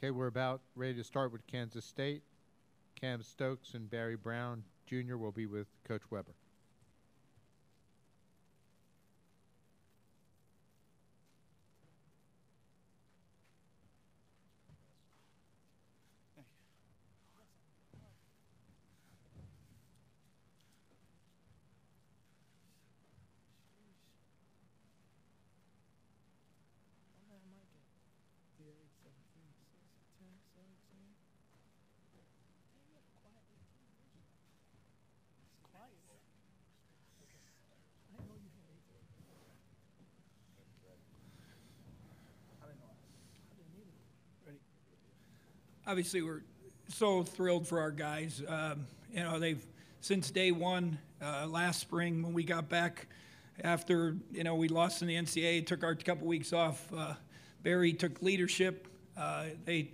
Okay, we're about ready to start with Kansas State. Cam Stokes and Barry Brown Jr. will be with Coach Weber. Obviously, we're so thrilled for our guys. You know, they've, since day one, last spring when we got back after, you know, we lost in the NCAA, took our couple weeks off, Barry took leadership. They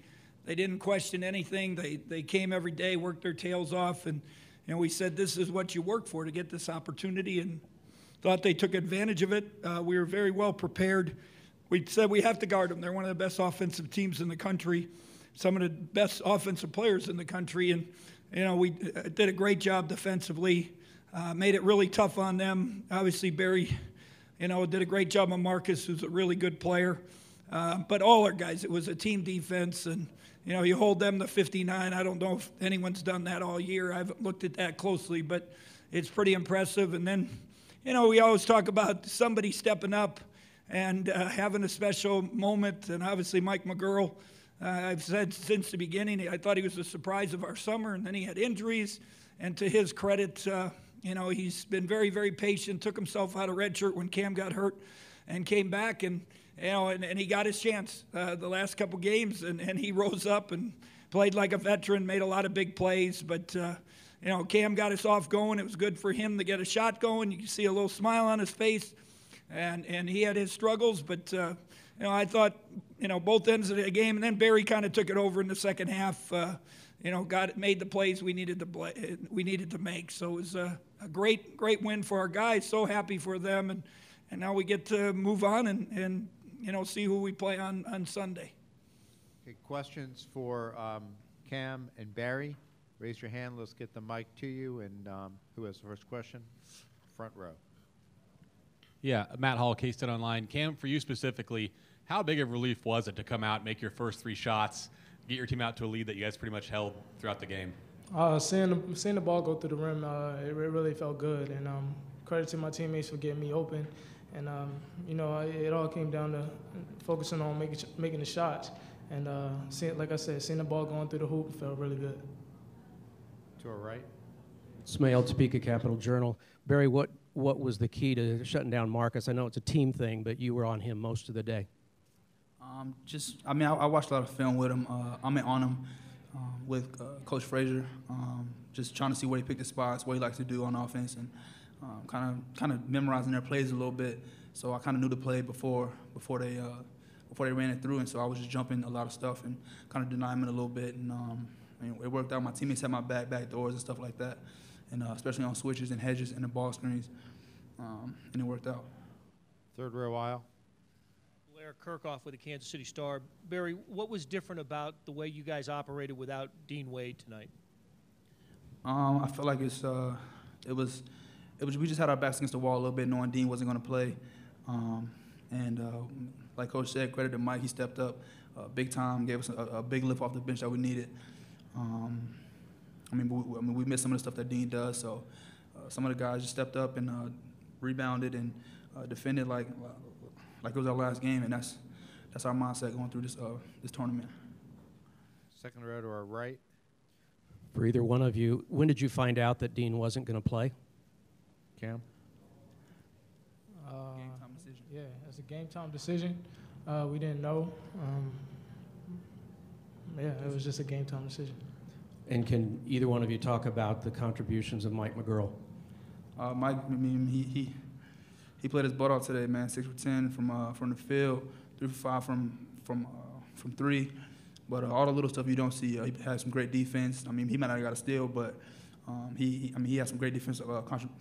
didn't question anything. They came every day, worked their tails off, and we said, this is what you work for to get this opportunity, and thought they took advantage of it. We were very well prepared. We said we have to guard them. They're one of the best offensive teams in the country, some of the best offensive players in the country, and we did a great job defensively, made it really tough on them. Obviously, Barry, did a great job on Marcus, who's a really good player. But all our guys, it was a team defense, and you hold them to 59. I don't know if anyone's done that all year. I haven't looked at that closely, but it's pretty impressive. And then, we always talk about somebody stepping up and having a special moment, and obviously Mike McGurl. I've said since the beginning, I thought he was the surprise of our summer, and then he had injuries. And to his credit, he's been very, very patient, took himself out of redshirt when Cam got hurt and came back, and he got his chance the last couple games, and he rose up and played like a veteran, made a lot of big plays. But, Cam got us off going. It was good for him to get a shot going. You can see a little smile on his face, and he had his struggles, but I thought, both ends of the game, and then Barry kind of took it over in the second half. Made the plays we needed to make. So it was a great win for our guys. So happy for them, and now we get to move on and see who we play on Sunday. Okay, questions for Cam and Barry? Raise your hand. Let's get the mic to you. And who has the first question? Front row. Yeah, Matt Hall, K-State Online. Cam, for you specifically, how big of a relief was it to come out, make your first 3 shots, get your team out to a lead that you guys pretty much held throughout the game? Seeing the ball go through the rim, it really felt good. And credit to my teammates for getting me open. And, it all came down to focusing on making the shots. And, seeing the ball going through the hoop felt really good. To our right. Smail, Topeka Capital Journal. Barry, what was the key to shutting down Marcus? I know it's a team thing, but you were on him most of the day. I watched a lot of film with him. I'm on him with Coach Frazier, just trying to see where he picked his spots, what he likes to do on offense, and kind of memorizing their plays a little bit. So I kind of knew the play before they ran it through, and so I was just jumping a lot of stuff and kind of denying it a little bit, and it worked out. My teammates had my back doors and stuff like that, and especially on switches and hedges and the ball screens, and it worked out. Third row aisle. Blair Kirkhoff with the Kansas City Star. Barry, what was different about the way you guys operated without Dean Wade tonight? I feel like we just had our backs against the wall a little bit, knowing Dean wasn't going to play, like Coach said, credit to Mike, he stepped up big time, gave us a big lift off the bench that we needed. We missed some of the stuff that Dean does, so some of the guys just stepped up and rebounded and defended like it was our last game, and that's our mindset going through this tournament. Second row to our right. For either one of you, when did you find out that Dean wasn't going to play? Cam? Game time decision. Yeah, it's a game time decision. We didn't know. It was just a game time decision. And can either one of you talk about the contributions of Mike McGurl? Mike, he played his butt off today, man. 6 for 10 from the field, 3 for 5 from 3. But all the little stuff you don't see, he had some great defense. He might not have got a steal, but he had some great defensive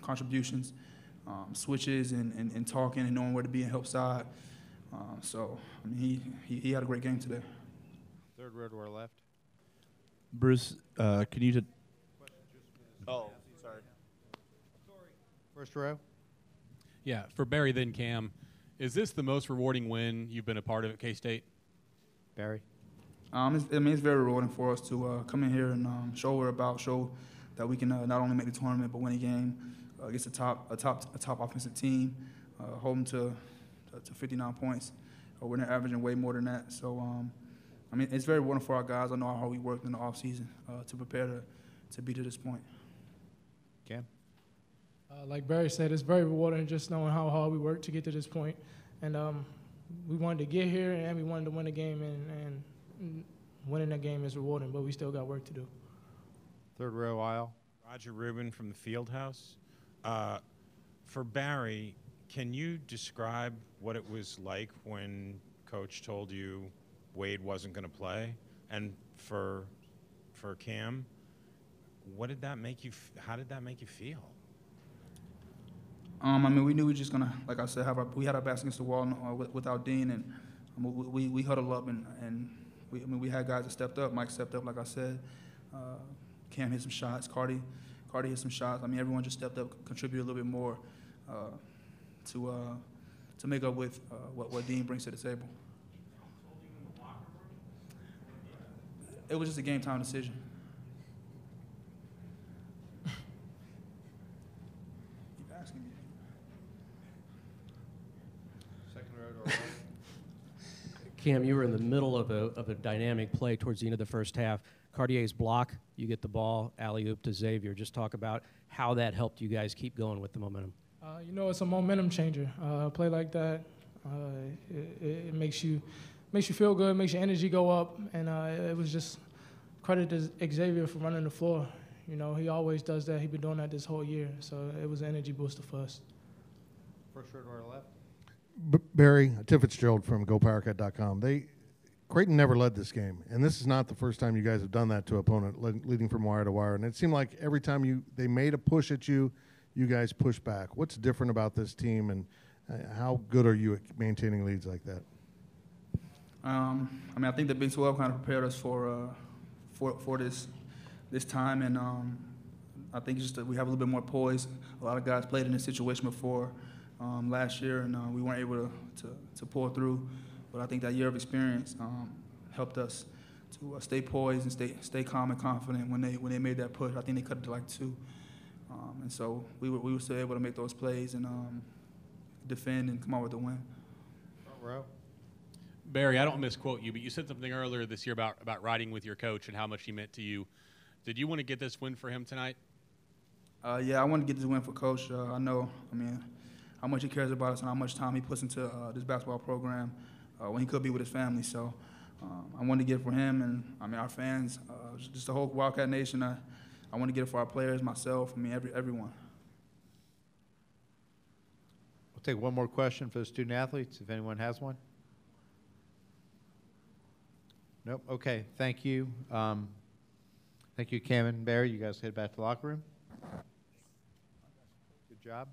contributions, switches and talking and knowing where to be and help side. He had a great game today. Third Third row to our left. Bruce, can you? Oh, sorry. First row. Yeah, for Barry then Cam, is this the most rewarding win you've been a part of at K-State? Barry. It's very rewarding for us to come in here and show what we're about, show that we can not only make the tournament but win a game against a top offensive team, hold them to 59 points. We're averaging way more than that. So, it's very rewarding for our guys. I know how we worked in the offseason to prepare to be to this point. Cam. Like Barry said, it's very rewarding just knowing how hard we worked to get to this point. And we wanted to get here, and we wanted to win the game, and winning that game is rewarding, but we still got work to do. Third row aisle. Roger Rubin from the Fieldhouse. For Barry, can you describe what it was like when Coach told you Wade wasn't going to play? And for Cam, what did that make you? How did that make you feel? We knew we were just gonna, like I said, we had our backs against the wall without Dean, and we huddled up, and we had guys that stepped up. Mike stepped up, like I said. Cam hit some shots. Cardi hit some shots. Everyone just stepped up, contributed a little bit more to make up with what Dean brings to the table. It was just a game time decision. Cam, you were in the middle of a dynamic play towards the end of the first half. Cartier's block, you get the ball, alley-oop to Xavier. Just talk about how that helped you guys keep going with the momentum. It's a momentum changer. A play like that, it makes you feel good, makes your energy go up, and it was just credit to Xavier for running the floor. He always does that. He's been doing that this whole year, so it was an energy booster for us. First row to our left. Barry, Tim Fitzgerald from GoPowerCat.com. Creighton never led this game, and this is not the first time you guys have done that to an opponent, leading from wire to wire. And it seemed like every time they made a push at you, you guys pushed back. What's different about this team, and how good are you at maintaining leads like that? I think the Big 12 kind of prepared us for this time, and I think just that we have a little bit more poise. A lot of guys played in this situation before. Last year, and we weren't able to pull through. But I think that year of experience helped us to stay poised and stay calm and confident when they made that push. I think they cut it to like 2, and so we were still able to make those plays and defend and come out with the win. Front row. Barry, I don't misquote you, but you said something earlier this year about riding with your coach and how much he meant to you. Did you want to get this win for him tonight? Yeah, I want to get this win for Coach. I know, how much he cares about us and how much time he puts into this basketball program when he could be with his family. So I want to get it for him and, our fans, just the whole Wildcat Nation. I want to get it for our players, myself, everyone. We'll take one more question for the student athletes, if anyone has one. Nope. Okay. Thank you. Thank you, Cam and Barry. You guys head back to the locker room. Good job.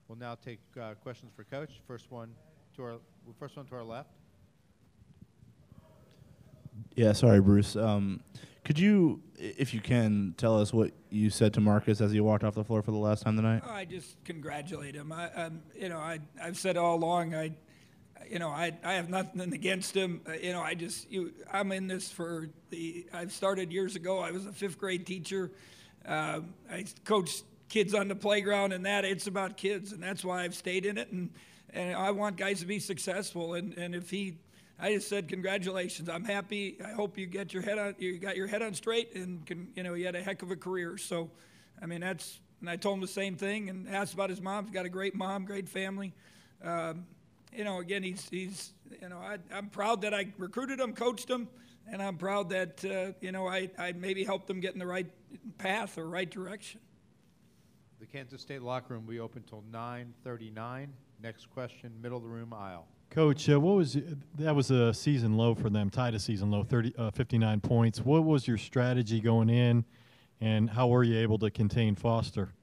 We'll now take questions for Coach. First one to our left. Yeah, sorry, Bruce. Could you, if you can, tell us what you said to Marcus as he walked off the floor for the last time tonight? I just congratulate him. I've said all along, I have nothing against him. I'm in this I've started years ago. I was a 5th grade teacher. I coached kids on the playground, and it's about kids, and that's why I've stayed in it. And I want guys to be successful. And if I just said congratulations. I'm happy. I hope you got your head on straight, and you had a heck of a career. So, and I told him the same thing, and asked about his mom. He's got a great mom, great family. Again, he's I'm proud that I recruited him, coached him, and I'm proud that I maybe helped him get in the right path or right direction. The Kansas State locker room will be open until 9:39. Next question, middle of the room aisle. Coach, that was a season low for them, tied a season low, 59 points. What was your strategy going in, and how were you able to contain Foster?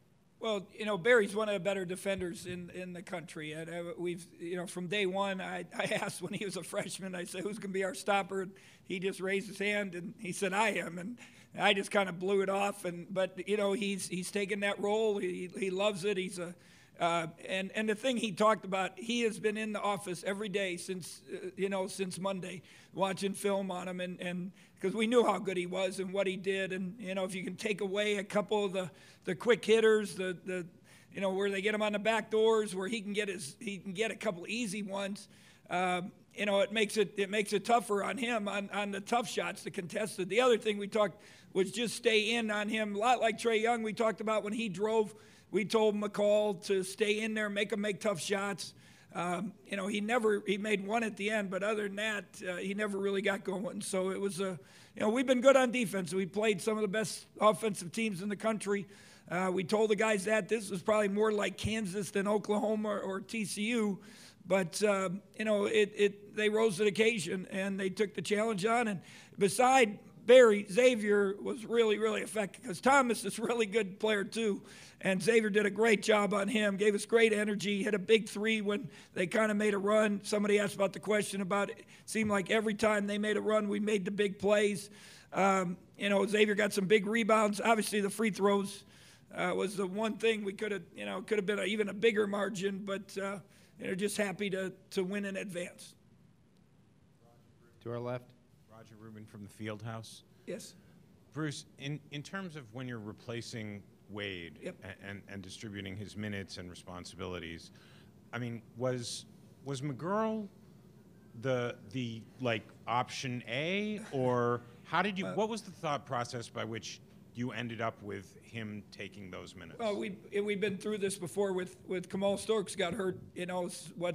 Well, Barry's one of the better defenders in the country. And we've, from day one, I asked when he was a freshman, I said, who's going to be our stopper? And he just raised his hand, and he said, I am. And I just kind of blew it off. But he's taken that role. He loves it. He's and the thing he talked about, he has been in the office every day since Monday, watching film on him, and because we knew how good he was and what he did, and if you can take away a couple of the quick hitters, the where they get him on the back doors, where he can get a couple easy ones, it makes it tougher on him on the tough shots, the contested. The other thing we talked was just stay in on him, a lot like Trae Young. We talked about when he drove. We told McCall to stay in there, make him make tough shots. He made one at the end, but other than that, he never really got going. So it was we've been good on defense. We played some of the best offensive teams in the country. We told the guys that this was probably more like Kansas than Oklahoma or TCU, but they rose to the occasion and they took the challenge on. And beside Barry, Xavier was really, really effective because Thomas is a really good player too. And Xavier did a great job on him, gave us great energy, hit a big three when they kind of made a run. Somebody asked about the question about it. Seemed like every time they made a run, we made the big plays. Xavier got some big rebounds. Obviously, the free throws was the one thing we could have been even a bigger margin, but just happy to win in advance. To our left. Roger Rubin from the Fieldhouse. Yes. Bruce, in terms of when you're replacing Wade Yep. and distributing his minutes and responsibilities, I mean, was McGurl the option A, or how did you? What was the thought process by which you ended up with him taking those minutes? Well, we've been through this before with Kamal Stokes got hurt.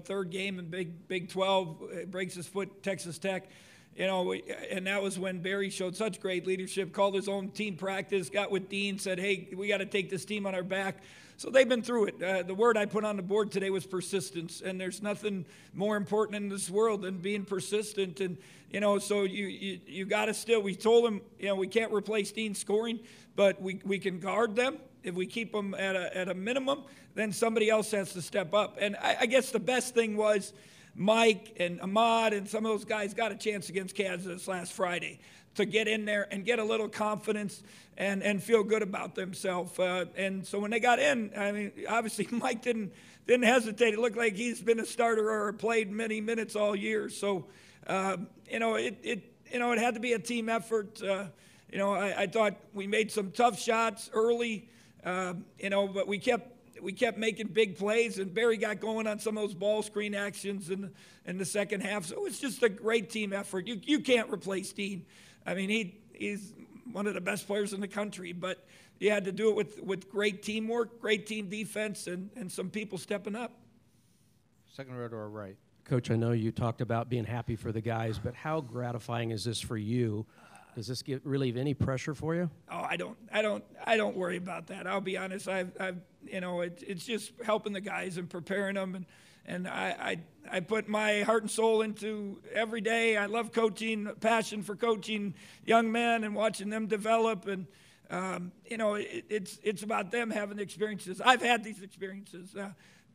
Third game in Big 12, breaks his foot, Texas Tech. And that was when Barry showed such great leadership, called his own team practice, got with Dean, said, hey, we got to take this team on our back. So they've been through it. The word I put on the board today was persistence, and there's nothing more important in this world than being persistent. And, so you got to still, we told him, we can't replace Dean scoring, but we can guard them. If we keep them at a minimum, then somebody else has to step up. And I guess the best thing was Mike and Ahmad and some of those guys got a chance against Kansas last Friday to get in there and get a little confidence and feel good about themselves. And so when they got in, I mean, obviously Mike didn't hesitate. It looked like he's been a starter or played many minutes all year. So, it had to be a team effort. I thought we made some tough shots early, but we kept making big plays, and Barry got going on some of those ball screen actions in the second half. So it's just a great team effort. You can't replace Dean. I mean, he's one of the best players in the country, but you had to do it with great teamwork, great team defense, and some people stepping up. Second row to our right. Coach, I know you talked about being happy for the guys, but how gratifying is this for you? Does this relieve any pressure for you? Oh, I don't worry about that. I'll be honest. It's just helping the guys and preparing them, and I put my heart and soul into every day. I love coaching, passion for coaching young men and watching them develop, and it's about them having the experiences. I've had these experiences.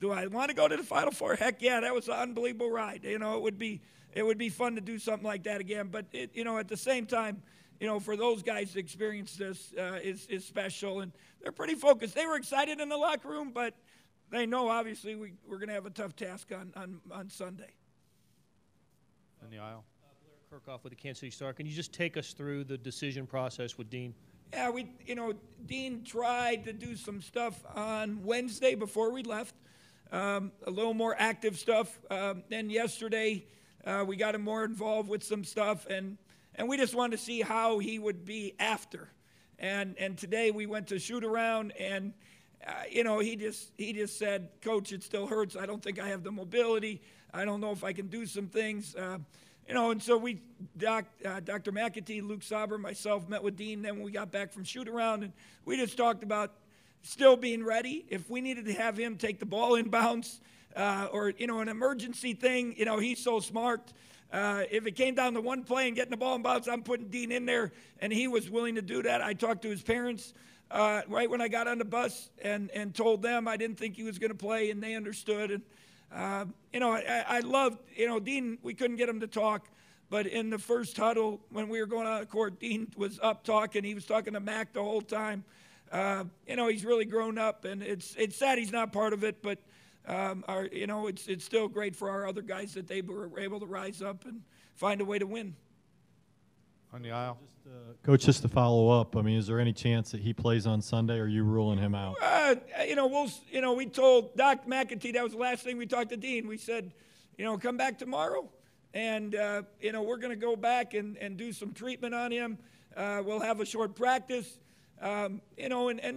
Do I want to go to the Final Four? Heck yeah, that was an unbelievable ride. It would be fun to do something like that again. But at the same time, for those guys to experience this is special, and they're pretty focused. They were excited in the locker room, but they know obviously we're going to have a tough task on Sunday. In the aisle. Blair Kirkhoff with the Kansas City Star. Can you just take us through the decision process with Dean? Yeah, Dean tried to do some stuff on Wednesday before we left, a little more active stuff. Then yesterday, we got him more involved with some stuff, and we just wanted to see how he would be after. And today we went to shoot around, and he just said, Coach, it still hurts. I don't think I have the mobility. I don't know if I can do some things. And so Dr. McAtee, Luke Sauber, myself met with Dean. Then when we got back from shoot around, and we just talked about still being ready. If we needed to have him take the ball inbounds, or an emergency thing, he's so smart. If it came down to one play and getting the ball in bounds, I'm putting Dean in there, and he was willing to do that. I talked to his parents right when I got on the bus and told them I didn't think he was going to play, and they understood. And, I loved, Dean, we couldn't get him to talk, but in the first huddle when we were going out of court, Dean was up talking. He was talking to Mac the whole time. He's really grown up, and it's sad he's not part of it, but it's still great for our other guys that they were able to rise up and find a way to win. On the aisle. Coach, just to follow up, I mean, is there any chance that he plays on Sunday, or are you ruling him out? We told Doc McEntee, that was the last thing we talked to Dean. We said, come back tomorrow, and, we're going to go back and do some treatment on him. We'll have a short practice, and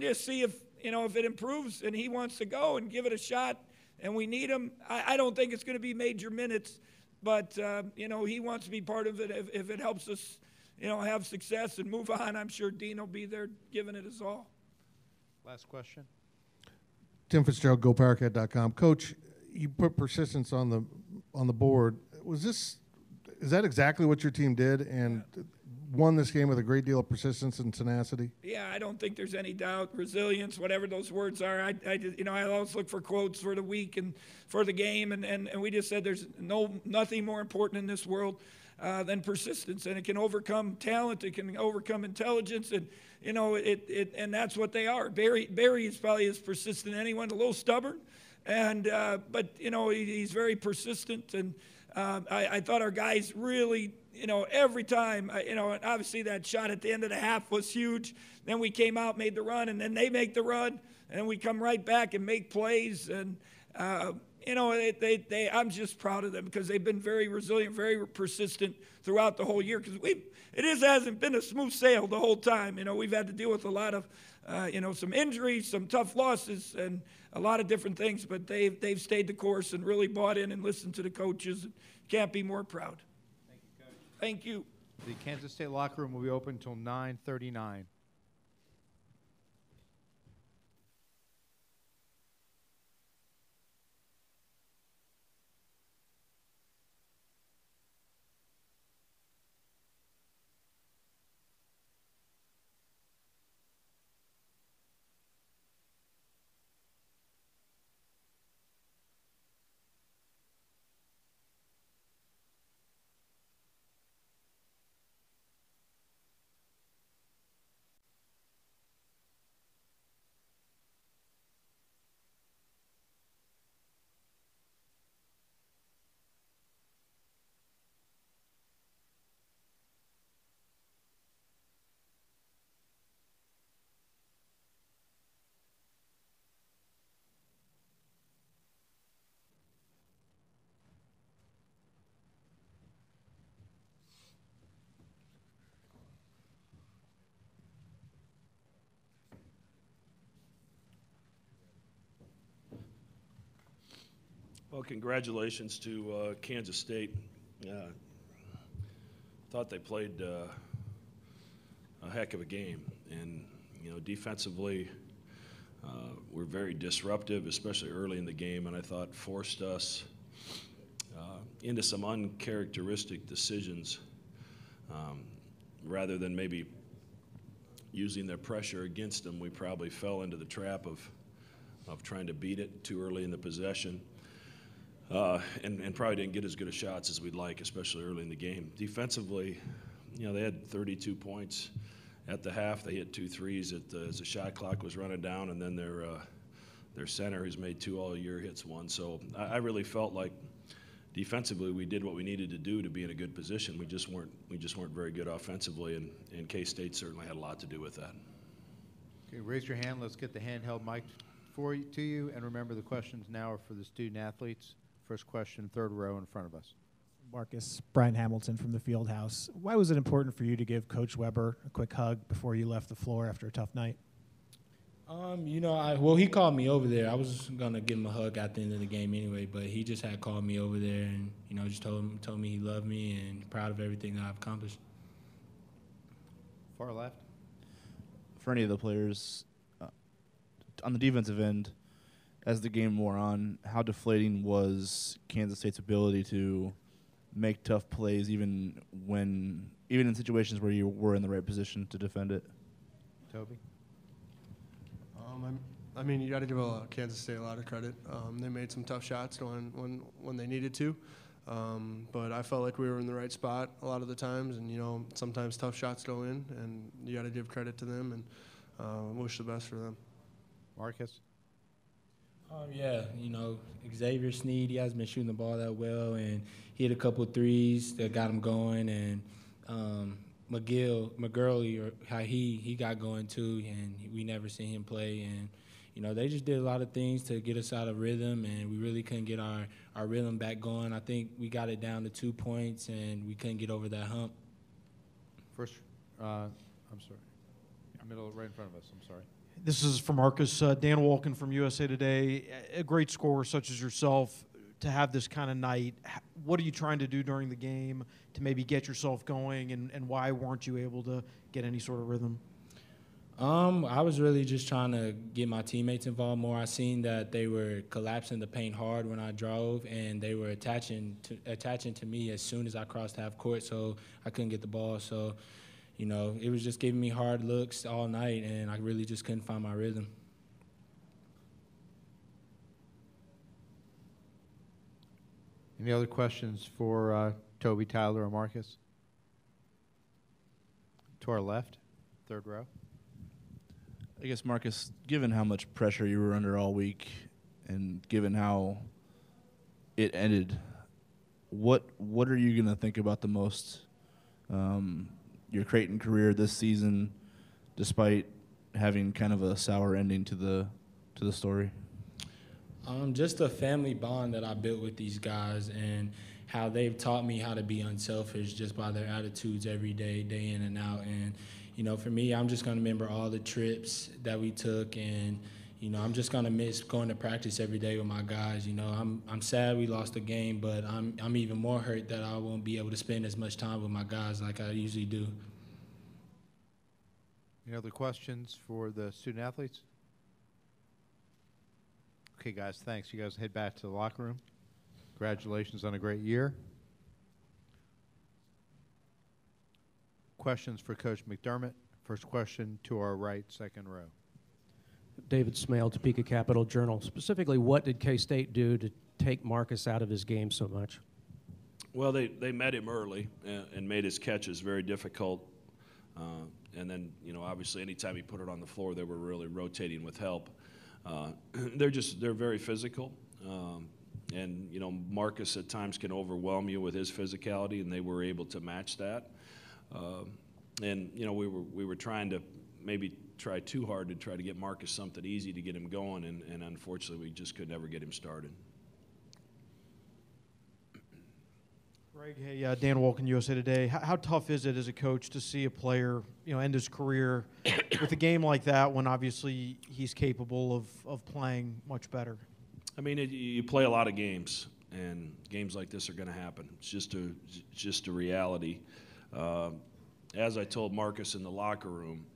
just see if it improves and he wants to go and give it a shot and we need him. I don't think it's going to be major minutes, but, he wants to be part of it if it helps us, have success and move on. I'm sure Dean will be there giving it his all. Last question. Tim Fitzgerald, GoPowerCat.com. Coach, you put persistence on the board. Is that exactly what your team did and won this game with a great deal of persistence and tenacity? Yeah, I don't think there's any doubt. Resilience, whatever those words are. I always look for quotes for the week and for the game, and we just said there's nothing more important in this world than persistence, and it can overcome talent, it can overcome intelligence, and and that's what they are. Barry is probably as persistent as anyone, a little stubborn, but he's very persistent, and I thought our guys really, every time, and obviously that shot at the end of the half was huge. Then we came out, made the run, and then they make the run, and we come right back and make plays, and I'm just proud of them because they've been very resilient, very persistent throughout the whole year. Because it hasn't been a smooth sail the whole time. We've had to deal with a lot of, some injuries, some tough losses, and a lot of different things. But they've stayed the course and really bought in and listened to the coaches. Can't be more proud. Thank you, Coach. Thank you. The Kansas State locker room will be open until 9:39. Well, congratulations to Kansas State. Thought they played a heck of a game, and defensively were very disruptive, especially early in the game, and I thought forced us into some uncharacteristic decisions rather than maybe using their pressure against them. We probably fell into the trap of trying to beat it too early in the possession. And probably didn't get as good of shots as we'd like, especially early in the game. Defensively, they had 32 points at the half. They hit 2 threes as the shot clock was running down, and then their center, who's made 2 all year, hits 1. So I really felt like defensively we did what we needed to do to be in a good position. We just weren't very good offensively, and K-State certainly had a lot to do with that. Okay, raise your hand. Let's get the handheld mic to you, and remember the questions now are for the student athletes. First question, third row in front of us. Marcus, Brian Hamilton from the Fieldhouse. Why was it important for you to give Coach Weber a quick hug before you left the floor after a tough night? He called me over there. I was gonna give him a hug at the end of the game anyway, but he just had called me over there and just told me he loved me and proud of everything that I've accomplished. Far left. For any of the players on the defensive end, as the game wore on, how deflating was Kansas State's ability to make tough plays even in situations where you were in the right position to defend it? Toby? I mean, you got to give Kansas State a lot of credit. They made some tough shots when they needed to, but I felt like we were in the right spot a lot of the times. And sometimes tough shots go in, and you got to give credit to them and wish the best for them. Marcus? Yeah, Xavier Sneed, he hasn't been shooting the ball that well, and he hit a couple threes that got him going, and McGurley, or how he got going too, and we never seen him play, and they just did a lot of things to get us out of rhythm, and we really couldn't get our rhythm back going. I think we got it down to 2 points, and we couldn't get over that hump. First, I'm sorry. Middle, right in front of us, I'm sorry. This is for Marcus. Dan Wolken from USA Today. A great scorer such as yourself, to have this kind of night, what are you trying to do during the game to maybe get yourself going, and why weren't you able to get any sort of rhythm? I was really just trying to get my teammates involved more. I seen that they were collapsing the paint hard when I drove, and they were attaching to me as soon as I crossed half court, so I couldn't get the ball. So, it was just giving me hard looks all night, and I really just couldn't find my rhythm. Any other questions for Toby, Tyler, or Marcus? To our left, third row. I guess, Marcus, given how much pressure you were under all week and given how it ended, what are you going to think about the most, your Creighton career this season, despite having kind of a sour ending to the story? Just a family bond that I built with these guys, and how they've taught me how to be unselfish just by their attitudes every day, day in and out. And for me, I'm just going to remember all the trips that we took, and, I'm just going to miss going to practice every day with my guys. I'm sad we lost the game, but I'm even more hurt that I won't be able to spend as much time with my guys like I usually do. Any other questions for the student athletes? Okay, guys, thanks. You guys head back to the locker room. Congratulations on a great year. Questions for Coach McDermott. First question to our right, second row. David Smale, Topeka Capital Journal. Specifically, what did K-State do to take Marcus out of his game so much? Well, they met him early and made his catches very difficult. And then, obviously anytime he put it on the floor, they were really rotating with help. They're very physical. And, Marcus at times can overwhelm you with his physicality, and they were able to match that. And, we were trying to maybe try too hard to try to get Marcus something easy to get him going, and unfortunately we just could never get him started. Greg, hey, Dan Wolken, USA Today. How tough is it as a coach to see a player, end his career with a game like that when obviously he's capable of playing much better? I mean, you play a lot of games, and games like this are going to happen. It's just a reality. As I told Marcus in the locker room,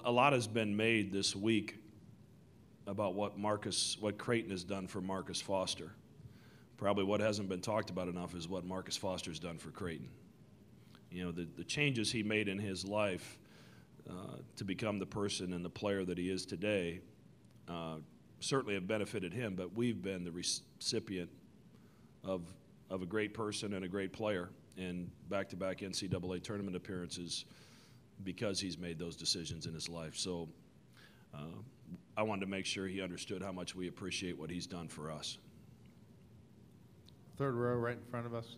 a lot has been made this week about what Creighton has done for Marcus Foster. Probably what hasn't been talked about enough is what Marcus Foster's done for Creighton. The changes he made in his life to become the person and the player that he is today certainly have benefited him, but we've been the recipient of a great person and a great player, and back-to-back NCAA tournament appearances because he's made those decisions in his life. So I wanted to make sure he understood how much we appreciate what he's done for us. Third row right in front of us.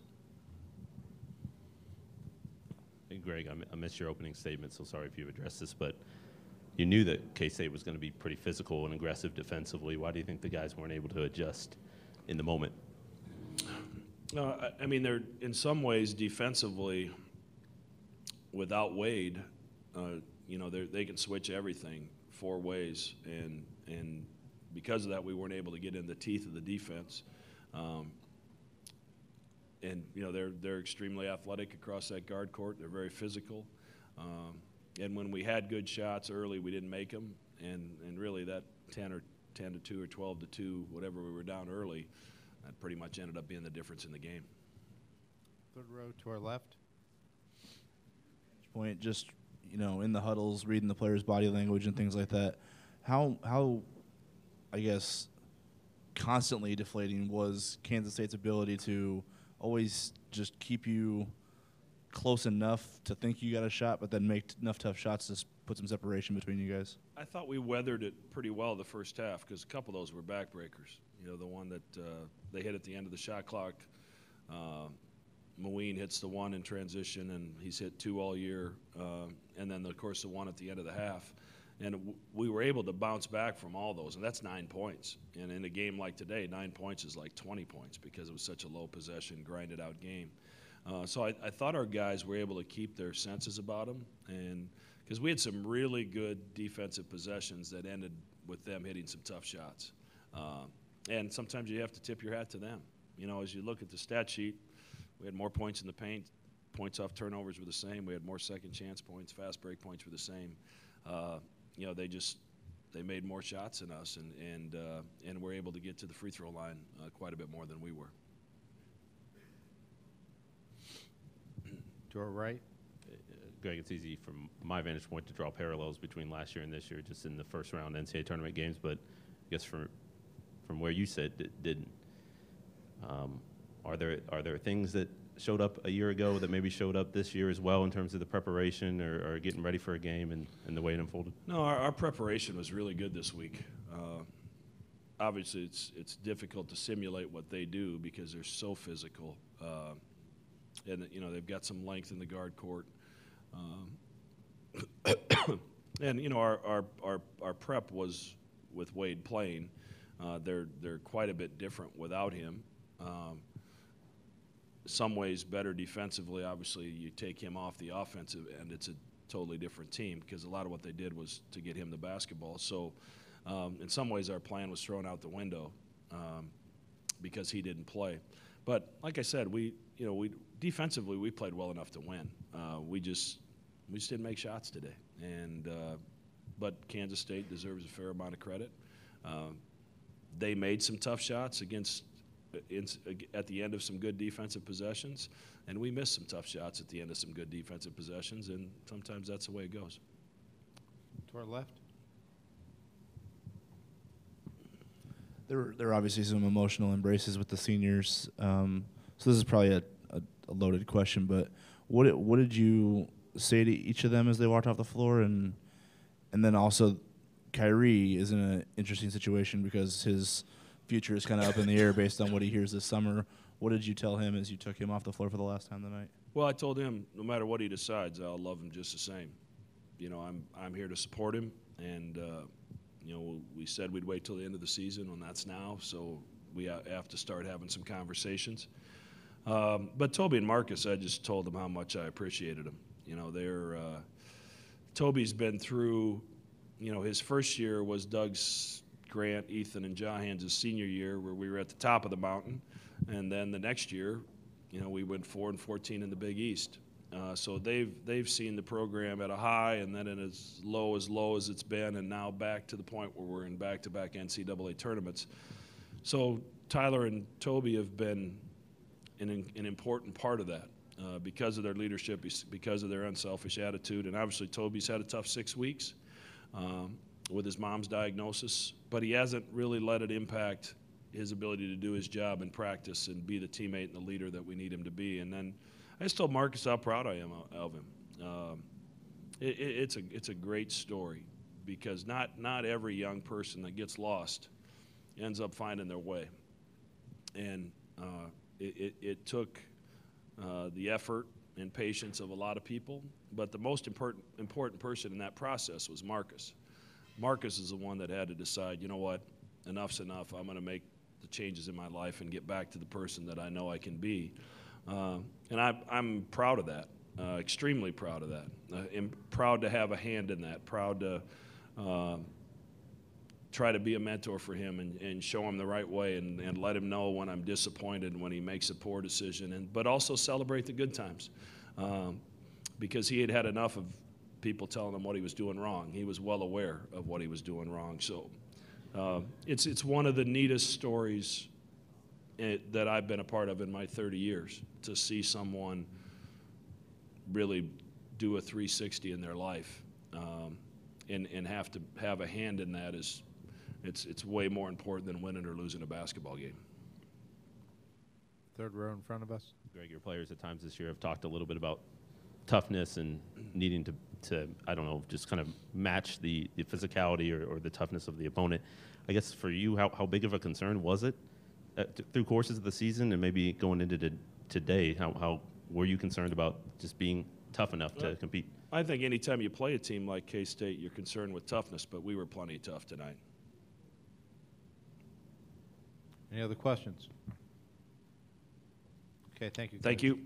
Hey, Greg, I missed your opening statement, so sorry if you've addressed this, but you knew that K-State was going to be pretty physical and aggressive defensively. Why do you think the guys weren't able to adjust in the moment? I mean, they're in some ways defensively, without Wade, they can switch everything 4 ways, and because of that, we weren't able to get in the teeth of the defense. And they're extremely athletic across that guard court. They're very physical, and when we had good shots early, we didn't make them. And really, that 10 to 2 or 12 to 2, whatever we were down early, that pretty much ended up being the difference in the game. Third row to our left. Point, just, in the huddles, reading the players' body language and things like that. How I guess, constantly deflating was Kansas State's ability to always just keep you close enough to think you got a shot, but then make enough tough shots to put some separation between you guys? I thought we weathered it pretty well the first half because a couple of those were backbreakers. The one that they hit at the end of the shot clock. Maween hits the one in transition, and he's hit 2 all year. And then, of course, the one at the end of the half. And we were able to bounce back from all those, and that's 9 points. And in a game like today, 9 points is like 20 points because it was such a low possession, grinded-out game. So I thought our guys were able to keep their senses about them, and because we had some really good defensive possessions that ended with them hitting some tough shots. And sometimes you have to tip your hat to them. As you look at the stat sheet, we had more points in the paint. Points off turnovers were the same. We had more second chance points. Fast break points were the same. They made more shots than us, and were able to get to the free throw line quite a bit more than we were. To our right. Greg, it's easy from my vantage point to draw parallels between last year and this year, just in the first round NCAA tournament games. But I guess from where you said it didn't, are there things that showed up a year ago that maybe showed up this year as well in terms of the preparation or getting ready for a game and the way it unfolded? No, our preparation was really good this week. Obviously, it's difficult to simulate what they do because they're so physical, and they've got some length in the guard court. And our prep was with Wade playing. They're quite a bit different without him. Some ways better defensively. Obviously, you take him off the offensive end, it's a totally different team because a lot of what they did was to get him the basketball. So in some ways our plan was thrown out the window because he didn't play. But like I said, we defensively we played well enough to win. We just didn't make shots today. But Kansas State deserves a fair amount of credit. They made some tough shots at the end of some good defensive possessions, and we missed some tough shots at the end of some good defensive possessions, and sometimes that's the way it goes. To our left. There were obviously some emotional embraces with the seniors. So this is probably a loaded question, but what did you say to each of them as they walked off the floor? And then also, Kyrie is in an interesting situation because his future is kind of up in the air based on what he hears this summer. What did you tell him as you took him off the floor for the last time tonight? Well, I told him no matter what he decides, I'll love him just the same. I'm here to support him, and we said we'd wait till the end of the season, and that's now. So we have to start having some conversations. But Toby and Marcus, I just told them how much I appreciated them. Toby's been through. His first year was Doug's, Grant, Ethan, and Jahan's senior year, where we were at the top of the mountain, and then the next year, we went 4-14 in the Big East. So they've seen the program at a high, and then as low as it's been, and now back to the point where we're in back-to-back NCAA tournaments. So Tyler and Toby have been an important part of that because of their leadership, because of their unselfish attitude, and obviously Toby's had a tough 6 weeks. With his mom's diagnosis, but he hasn't really let it impact his ability to do his job in practice and be the teammate and the leader that we need him to be. And then I just told Marcus how proud I am of him. It's a great story because not every young person that gets lost ends up finding their way. And it took the effort and patience of a lot of people, but the most important person in that process was Marcus. Marcus is the one that had to decide, you know what, enough's enough. I'm going to make the changes in my life and get back to the person that I know I can be. And I'm proud of that, extremely proud of that. I'm proud to have a hand in that, proud to try to be a mentor for him and show him the right way and let him know when I'm disappointed when he makes a poor decision, but also celebrate the good times because he had enough of people telling him what he was doing wrong. He was well aware of what he was doing wrong. So it's one of the neatest stories that I've been a part of in my 30 years. To see someone really do a 360 in their life and have to have a hand in that it's way more important than winning or losing a basketball game. Third row in front of us. Greg, your players at times this year have talked a little bit about toughness and needing to I don't know, just kind of match the physicality or the toughness of the opponent. I guess for you, how big of a concern was it through courses of the season and maybe going into today? How were you concerned about just being tough enough to compete? I think anytime you play a team like K-State, you're concerned with toughness, but we were plenty tough tonight. Any other questions? Okay, thank you. Thank Coach. you.